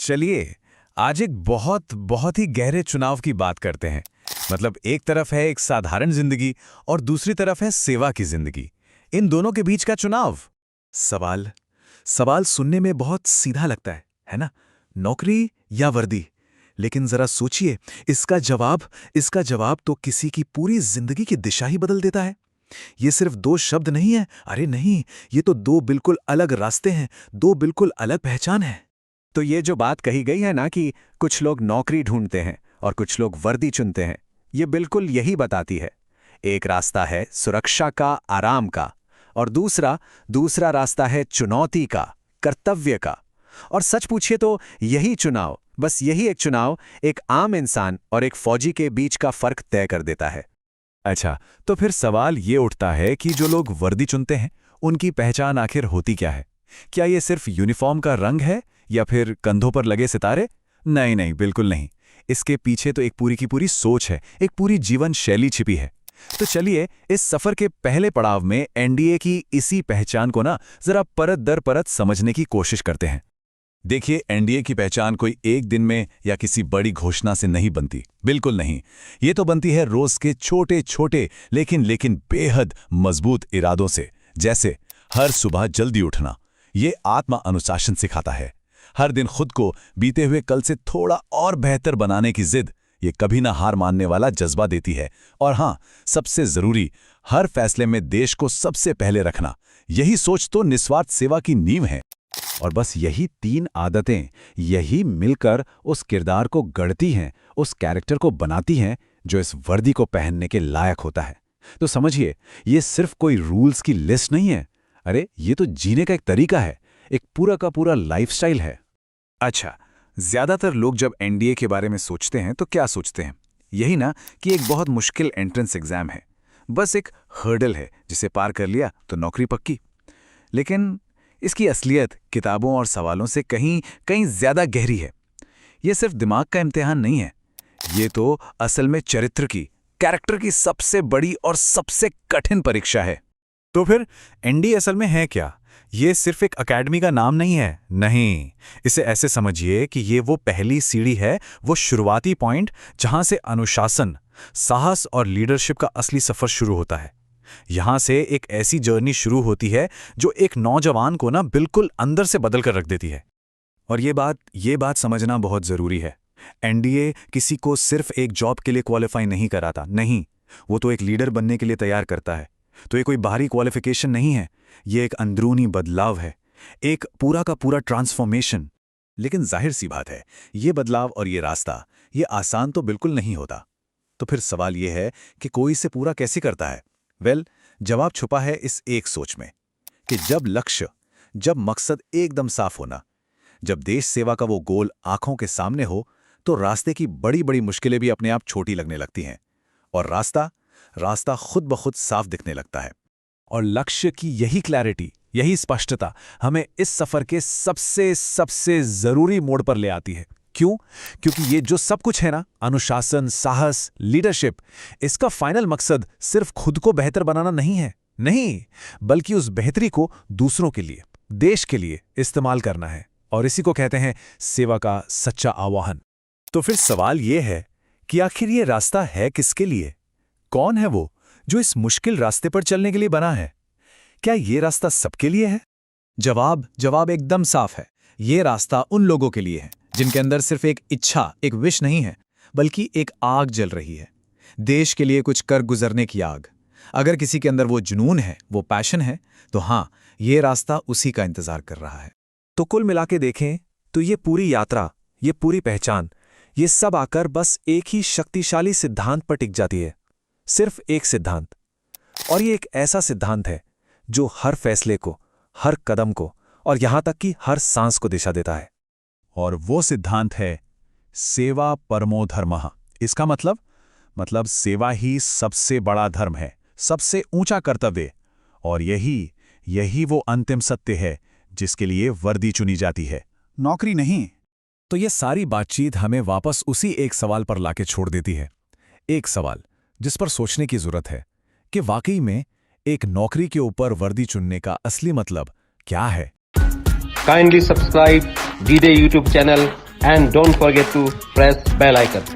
चलिए आज एक बहुत बहुत ही गहरे चुनाव की बात करते हैं। मतलब एक तरफ है एक साधारण जिंदगी और दूसरी तरफ है सेवा की जिंदगी। इन दोनों के बीच का चुनाव। सवाल सवाल सुनने में बहुत सीधा लगता है ना? नौकरी या वर्दी? लेकिन जरा सोचिए, इसका जवाब तो किसी की पूरी जिंदगी की दिशा ही बदल देता है। ये सिर्फ दो शब्द नहीं है, अरे नहीं, ये तो दो बिल्कुल अलग रास्ते हैं, दो बिल्कुल अलग पहचान है। तो ये जो बात कही गई है ना कि कुछ लोग नौकरी ढूंढते हैं और कुछ लोग वर्दी चुनते हैं, ये बिल्कुल यही बताती है। एक रास्ता है सुरक्षा का, आराम का, और दूसरा रास्ता है चुनौती का, कर्तव्य का। और सच पूछिए तो यही चुनाव, बस यही एक चुनाव, एक आम इंसान और एक फौजी के बीच का फर्क तय कर देता है। अच्छा, तो फिर सवाल ये उठता है कि जो लोग वर्दी चुनते हैं उनकी पहचान आखिर होती क्या है? क्या ये सिर्फ यूनिफॉर्म का रंग है या फिर कंधों पर लगे सितारे? नहीं, बिल्कुल नहीं। इसके पीछे तो एक पूरी की पूरी सोच है, एक पूरी जीवन शैली छिपी है। तो चलिए इस सफर के पहले पड़ाव में एनडीए की इसी पहचान को ना जरा परत दर परत समझने की कोशिश करते हैं। देखिए, एनडीए की पहचान कोई एक दिन में या किसी बड़ी घोषणा से नहीं बनती, बिल्कुल नहीं। ये तो बनती है रोज के छोटे छोटे लेकिन बेहद मजबूत इरादों से। जैसे हर सुबह जल्दी उठना, ये आत्मा अनुशासन सिखाता है। हर दिन खुद को बीते हुए कल से थोड़ा और बेहतर बनाने की जिद, ये कभी ना हार मानने वाला जज्बा देती है। और हाँ, सबसे जरूरी, हर फैसले में देश को सबसे पहले रखना। यही सोच तो निस्वार्थ सेवा की नींव है। और बस यही तीन आदतें, यही मिलकर उस किरदार को गढ़ती हैं, उस कैरेक्टर को बनाती हैं जो इस वर्दी को पहनने के लायक होता है। तो समझिए, ये सिर्फ कोई रूल्स की लिस्ट नहीं है। अरे ये तो जीने का एक तरीका है, एक पूरा का पूरा लाइफस्टाइल है। अच्छा, ज्यादातर लोग जब एनडीए के बारे में सोचते हैं तो क्या सोचते हैं? यही ना कि एक बहुत मुश्किल एंट्रेंस एग्जाम है, बस एक हर्डल है जिसे पार कर लिया तो नौकरी पक्की। लेकिन इसकी असलियत किताबों और सवालों से कहीं कहीं ज्यादा गहरी है। ये सिर्फ दिमाग का इम्तिहान नहीं है, ये तो असल में कैरेक्टर की सबसे बड़ी और सबसे कठिन परीक्षा है। तो फिर एनडीए असल में है क्या? ये सिर्फ एक एकेडमी का नाम नहीं है, नहीं। इसे ऐसे समझिए कि ये वो पहली सीढ़ी है, वो शुरुआती पॉइंट जहां से अनुशासन, साहस और लीडरशिप का असली सफर शुरू होता है। यहां से एक ऐसी जर्नी शुरू होती है जो एक नौजवान को ना बिल्कुल अंदर से बदल कर रख देती है। और ये बात समझना बहुत जरूरी है। एनडीए किसी को सिर्फ एक जॉब के लिए क्वालिफाई नहीं कराता, नहीं, वो तो एक लीडर बनने के लिए तैयार करता है। तो ये कोई बाहरी क्वालिफिकेशन नहीं है, ये एक अंदरूनी बदलाव है, एक पूरा का पूरा ट्रांसफॉर्मेशन। लेकिन जाहिर सी बात है, ये बदलाव और ये रास्ता, ये आसान तो बिल्कुल नहीं होता। तो फिर सवाल ये है कि कोई इसे पूरा कैसे करता है? जवाब छुपा है इस एक सोच में कि जब मकसद एकदम साफ होना, जब देश सेवा का वो गोल आंखों के सामने हो, तो रास्ते की बड़ी बड़ी मुश्किलें भी अपने आप छोटी लगने लगती हैं और रास्ता खुद ब खुद साफ दिखने लगता है। और लक्ष्य की यही क्लैरिटी, यही स्पष्टता हमें इस सफर के सबसे जरूरी मोड़ पर ले आती है। क्यों? क्योंकि ये जो सब कुछ है ना, अनुशासन, साहस, लीडरशिप, इसका फाइनल मकसद सिर्फ खुद को बेहतर बनाना नहीं है, नहीं, बल्कि उस बेहतरी को दूसरों के लिए, देश के लिए इस्तेमाल करना है। और इसी को कहते हैं सेवा का सच्चा आह्वान। तो फिर सवाल ये है कि आखिर ये रास्ता है किसके लिए? कौन है वो जो इस मुश्किल रास्ते पर चलने के लिए बना है? क्या ये रास्ता सबके लिए है? जवाब एकदम साफ है। ये रास्ता उन लोगों के लिए है जिनके अंदर सिर्फ एक इच्छा, एक विश नहीं है, बल्कि एक आग जल रही है, देश के लिए कुछ कर गुजरने की आग। अगर किसी के अंदर वो जुनून है, वो पैशन है, तो हाँ, ये रास्ता उसी का इंतजार कर रहा है। तो कुल मिला के देखें तो ये पूरी यात्रा, ये पूरी पहचान, ये सब आकर बस एक ही शक्तिशाली सिद्धांत पर टिक जाती है, सिर्फ एक सिद्धांत। और ये एक ऐसा सिद्धांत है जो हर फैसले को, हर कदम को और यहां तक कि हर सांस को दिशा देता है। और वो सिद्धांत है सेवा परमो धर्मः। इसका मतलब सेवा ही सबसे बड़ा धर्म है, सबसे ऊंचा कर्तव्य। और यही वो अंतिम सत्य है जिसके लिए वर्दी चुनी जाती है, नौकरी नहीं। तो ये सारी बातचीत हमें वापस उसी एक सवाल पर लाके छोड़ देती है। एक सवाल जिस पर सोचने की जरूरत है कि वाकई में एक नौकरी के ऊपर वर्दी चुनने का असली मतलब क्या है। Kindly subscribe D-Day YouTube channel and don't forget to press bell icon.